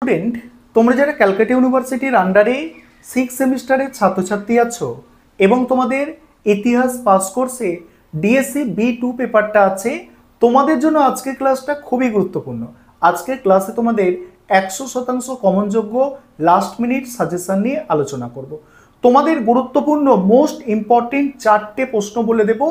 Student, তোমরা যারা ক্যালকাটা ইউনিভার্সিটির আন্ডারে 6 সেমিস্টারের ছাত্রছাত্রী আছো এবং তোমাদের ইতিহাস পাস কোর্সে ডিএসসি B2 পেপারটা আছে, তোমাদের জন্য আজকের ক্লাসটা খুবই গুরুত্বপূর্ণ। আজকের ক্লাসে তোমাদের 100% কমনযোগ্য লাস্ট মিনিট সাজেশন নিয়ে আলোচনা করব। তোমাদের গুরুত্বপূর্ণ মোস্ট ইম্পর্টেন্ট 4টে প্রশ্ন বলে দেব,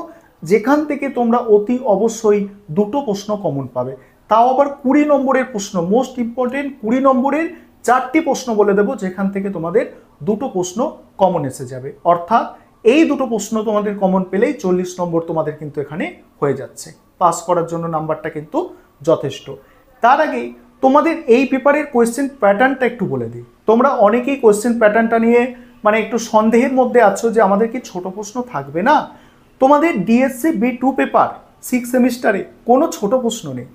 যেখান থেকে তোমরা অতি অবশ্যই দুটো প্রশ্ন কমন পাবে, তাও আবার 20 নম্বরের প্রশ্ন। মোস্ট ইম্পর্টেন্ট 20 নম্বরের 4টি প্রশ্ন বলে দেব, যেখান থেকে তোমাদের দুটো প্রশ্ন কমন এসে যাবে। অর্থাৎ এই দুটো প্রশ্ন তোমাদের কমন পেলেই 40 নম্বর তোমাদের কিন্তু এখানে হয়ে যাচ্ছে। পাস করার জন্য নাম্বারটা কিন্তু যথেষ্ট। তার আগে তোমাদের এই পেপারের কোয়েশ্চেন প্যাটার্নটা একটু বলে দিই। তোমরা অনেকেই কোয়েশ্চেন প্যাটার্নটা নিয়ে মানে একটু সন্দেহের মধ্যে আছো যে আমাদের কি ছোট প্রশ্ন থাকবে না। তোমাদের ডিএসসি B2 পেপার 6 সেমিস্টারে কোনো ছোট প্রশ্ন নেই।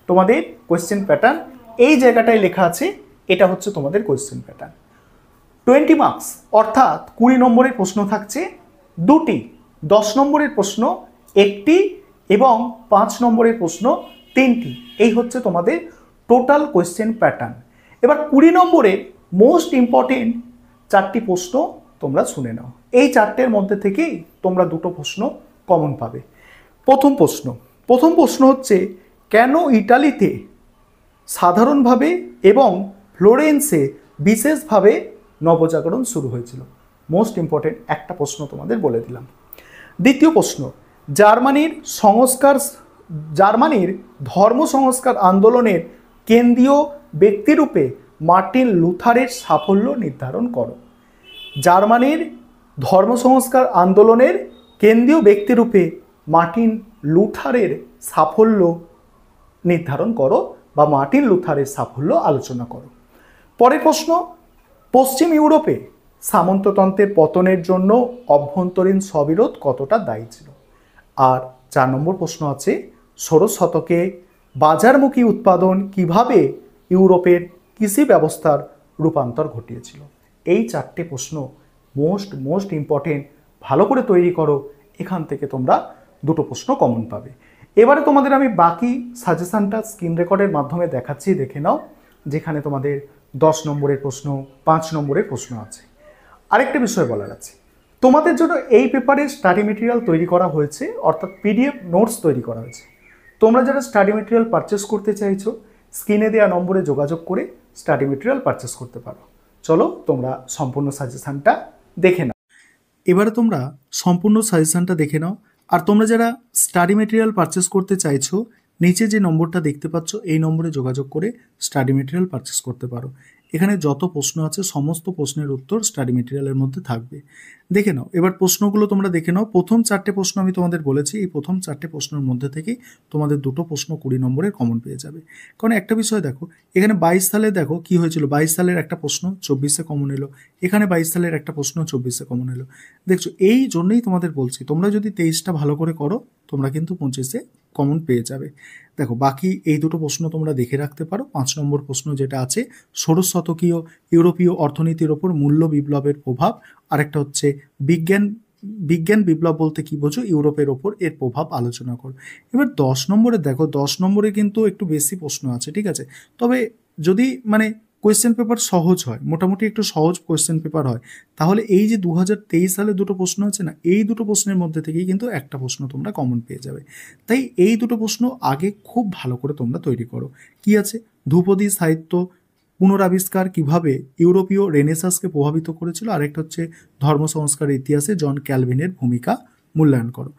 তোমাদের কোয়েশ্চেন প্যাটার্ন এই জায়গাটায় লেখা আছে, এটা হচ্ছে তোমাদের কোয়েশ্চেন প্যাটার্ন। 20 মার্কস অর্থাৎ 20 নম্বরের প্রশ্ন থাকছে দুটি, 10 নম্বরের প্রশ্ন একটি এবং 5 নম্বরের প্রশ্ন 3টি। এই হচ্ছে তোমাদের টোটাল কোয়েশ্চেন প্যাটার্ন। এবার 20 নম্বরের মোস্ট ইম্পর্টেন্ট 4টি প্রশ্ন তোমরা শুনে নাও। এই 4টের মধ্যে থেকেই তোমরা দুটো প্রশ্ন কমন পাবে। প্রথম প্রশ্ন হচ্ছে, কেন ইটালিতে সাধারণভাবে এবং ফ্লোরেন্সে বিশেষভাবে নবজাগরণ শুরু হয়েছিল? মোস্ট ইম্পর্টেন্ট একটা প্রশ্ন তোমাদের বলে দিলাম। দ্বিতীয় প্রশ্ন, জার্মানির ধর্ম সংস্কার আন্দোলনের কেন্দ্রীয় ব্যক্তিরূপে মার্টিন লুথারের সাফল্য নির্ধারণ করো। জার্মানির ধর্ম সংস্কার আন্দোলনের কেন্দ্রীয় ব্যক্তিরূপে মার্টিন লুথারের সাফল্য নির্ধারণ করো বা মার্টিন লুথারের সাফল্য আলোচনা করো। পরের প্রশ্ন, পশ্চিম ইউরোপে সামন্ততন্ত্রের পতনের জন্য অভ্যন্তরীণ স্ববিরোধ কতটা দায়ী ছিল? আর 4 নম্বর প্রশ্ন আছে, ষোড়শ শতকে বাজারমুখী উৎপাদন কিভাবে ইউরোপের কৃষি ব্যবস্থার রূপান্তর ঘটিয়েছিল? এই 4টে প্রশ্ন মোস্ট ইম্পর্টেন্ট। ভালো করে তৈরি করো, এখান থেকে তোমরা দুটো প্রশ্ন কমন পাবে। এবারে তোমাদের আমি বাকি সাজেশনটা স্ক্রিন রেকর্ডের মাধ্যমে দেখাচ্ছি, দেখে নাও, যেখানে তোমাদের 10 নম্বরের প্রশ্ন, 5 নম্বরের প্রশ্ন আছে। আরেকটা বিষয় বলার আছে, তোমাদের জন্য এই পেপারে স্টাডি মেটেরিয়াল তৈরি করা হয়েছে, অর্থাৎ PDF নোটস তৈরি করা হয়েছে। তোমরা যারা স্টাডি মেটেরিয়াল পারচেস করতে চাইছো, স্ক্রিনে দেওয়া নম্বরে যোগাযোগ করে স্টাডি মেটেরিয়াল পারচেস করতে পারো। চলো তোমরা সম্পূর্ণ সাজেশনটা দেখে নাও। এবারে তোমরা সম্পূর্ণ সাজেশনটা দেখে নাও। আর তোমরা যারা স্টাডি মেটেরিয়াল পারচেস করতে চাইছো, নিচে যে নম্বরটা দেখতে পাচ্ছ এই নম্বরে যোগাযোগ করে স্টাডি মেটেরিয়াল পারচেস করতে পারো। এখানে যত প্রশ্ন আছে সমস্ত প্রশ্নের উত্তর স্টাডি মেটেরিয়ালের মধ্যে থাকবে। দেখে নাও, এবার প্রশ্নগুলো তোমরা দেখে নাও। প্রথম 4টে প্রশ্ন আমি তোমাদের বলেছি, এই প্রথম 4টে প্রশ্নের মধ্যে থেকেই তোমাদের দুটো প্রশ্ন 20 নম্বরের কমন পেয়ে যাবে। কারণ একটা বিষয় দেখো, এখানে 22 সালে দেখো কি হয়েছিল, 22 সালের একটা প্রশ্ন 24-এ কমন এলো, এখানে 22 সালের একটা প্রশ্ন 24-এ কমন এলো। দেখছো, এই জন্যই তোমাদের বলছি, তোমরা যদি 23টা ভালো করে করো, তোমরা কিন্তু 25-এ কমন পেয়ে যাবে। দেখো, বাকি এই দুটো প্রশ্ন তোমরা দেখে রাখতে পারো। 5 নম্বর প্রশ্ন যেটা আছে, ষোড়শ শতকীয় ইউরোপীয় অর্থনীতির ওপর মূল্য বিপ্লবের প্রভাব, আরেকটা হচ্ছে বিজ্ঞান বিপ্লব বলতে কি বোঝো, ইউরোপের ওপর এর প্রভাব আলোচনা করো। এবার 10 নম্বরে দেখো, 10 নম্বরে কিন্তু একটু বেশি প্রশ্ন আছে, ঠিক আছে। তবে যদি মানে কোয়েশ্চেন পেপার সহজ হয়, মোটামুটি একটু সহজ কোয়েশ্চেন পেপার হয়, তাহলে এই যে 2023 সালে দুটো প্রশ্ন আছে না, এই দুটো প্রশ্নের মধ্যে থেকেই কিন্তু একটা প্রশ্ন তোমরা কমন পেয়ে যাবে। তাই এই দুটো প্রশ্ন আগে খুব ভালো করে তোমরা তৈরি করো। কি আছে, ধ্রুপদী সাহিত্য পুনরাবিষ্কার কিভাবে ইউরোপীয় রেনেসাঁসকে প্রভাবিত করেছিল, আরেকটা হচ্ছে ধর্ম সংস্কারের ইতিহাসে জন ক্যালভিনের ভূমিকা মূল্যায়ন করো।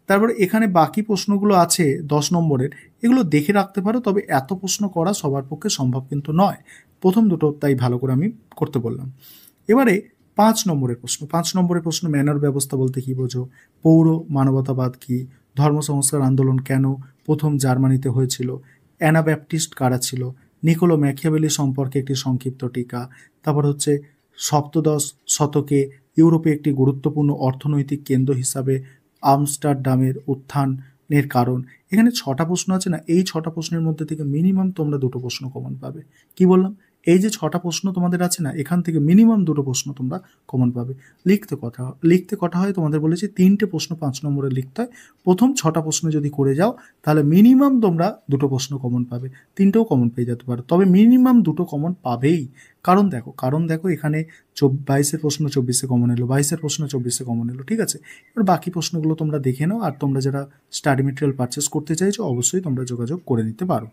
তারপরে এখানে বাকি প্রশ্নগুলো আছে 10 নম্বরের, এগুলো দেখে রাখতে পারো। তবে এত প্রশ্ন করা সবার পক্ষে সম্ভব কিন্তু নয়, প্রথম দুটো তাই ভালো করে আমি করতে বললাম। এবারে 5 নম্বরের প্রশ্ন, ম্যানর ব্যবস্থা বলতে কি বোঝো, পৌর মানবতাবাদ কি, ধর্ম সংস্কার আন্দোলন কেন প্রথম জার্মানিতে হয়েছিল, অ্যানাব্যাপটিস্ট কারা ছিল, নিকোলো ম্যাকিয়াভেলি সম্পর্কে একটি সংক্ষিপ্ত টিকা, তারপর হচ্ছে সপ্তদশ শতকে ইউরোপে একটি গুরুত্বপূর্ণ অর্থনৈতিক কেন্দ্র হিসাবে আমস্টারডামের উত্থানের কারণ। এখানে 6টা প্রশ্ন আছে না, এই 6টা প্রশ্নের মধ্যে থেকে মিনিমাম তোমরা দুটো প্রশ্ন কমন পাবে। কি বললাম, এই যে 6টা প্রশ্ন তোমাদের আছে না, এখান থেকে মিনিমাম 2টো প্রশ্ন তোমরা কমন পাবে। লিখতে কটা হয় তোমাদের বলেছি, 3টে প্রশ্ন 5 নম্বরে লিখতে হয়। প্রথম 6টা প্রশ্ন যদি করে যাও তাহলে মিনিমাম তোমরা 2টো প্রশ্ন কমন পাবে, 3টেও কমন পেয়ে যেতে পারো, তবে মিনিমাম 2টো কমন পাবেই। কারণ দেখো এখানে 22-এর প্রশ্ন 24-এ কমন এলো, 22-এর প্রশ্ন 24-এ কমন এলো, ঠিক আছে। এবার বাকি প্রশ্নগুলো তোমরা দেখে নাও, আর তোমরা যারা স্টাডি মেটেরিয়াল পারচেস করতে চাইছো অবশ্যই তোমরা যোগাযোগ করে নিতে পারো।